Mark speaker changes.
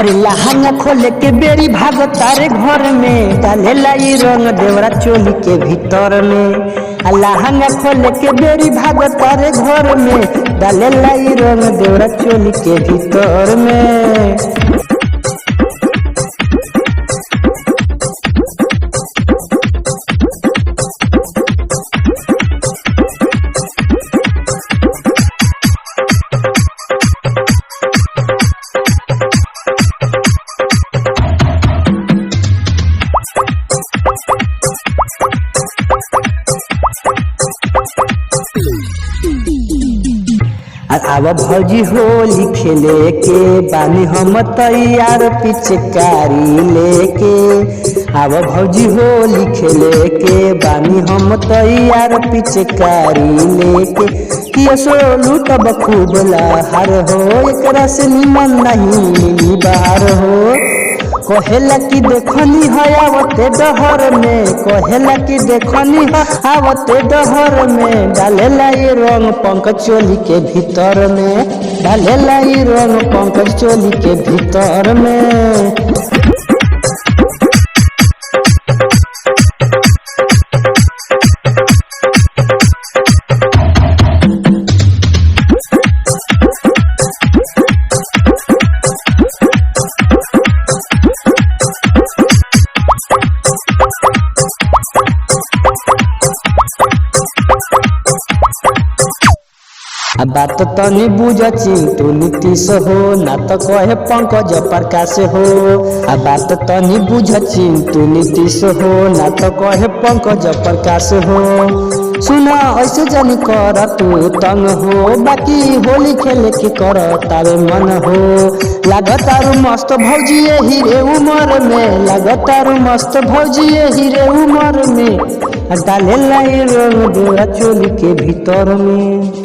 Speaker 1: अरे लहंगा खोले के बेरी भागो तारे घर में, डाले लाई रंग देवरा चोली के भीतर में। लहंगा खोले के बेरी भागो तारे घर में, डाले लाई रंग देवरा चोली के भीतर में। अब भौजी होली खेले के बानी हम तैयार पिचकारी लेके। अब भौजी होली खेले के बानी हम तैयार पिचकारी लेके। किसो लूटब खूब लहर हो, एकरा से निमन नहीं बाहर हो। कहेला कि देखनी है आवते डहर में, कहेला कि देखनी है आवते डहर में। डालेला ये रंग पंकज चोली के भीतर में, डालेला ये रंग पंकज चोली के भीतर में। बात तनी बुझ चिंटू नीतीश हो, ना तो कहे पंकज प्रकाश हो। बात तनी बुझ चिंटू नीतीश हो, ना तो कहे पंकज प्रकाश हो। सुना ऐसे जानी कर तू तंग हो, बाकी होली खेले के कर तारे मन हो। लागतारू मस्त भौजी हीरे उमर में, लागतारू मस्त भौजी हीरे उमर में। डाले लाई रंग देवरा चोली के भीतर में।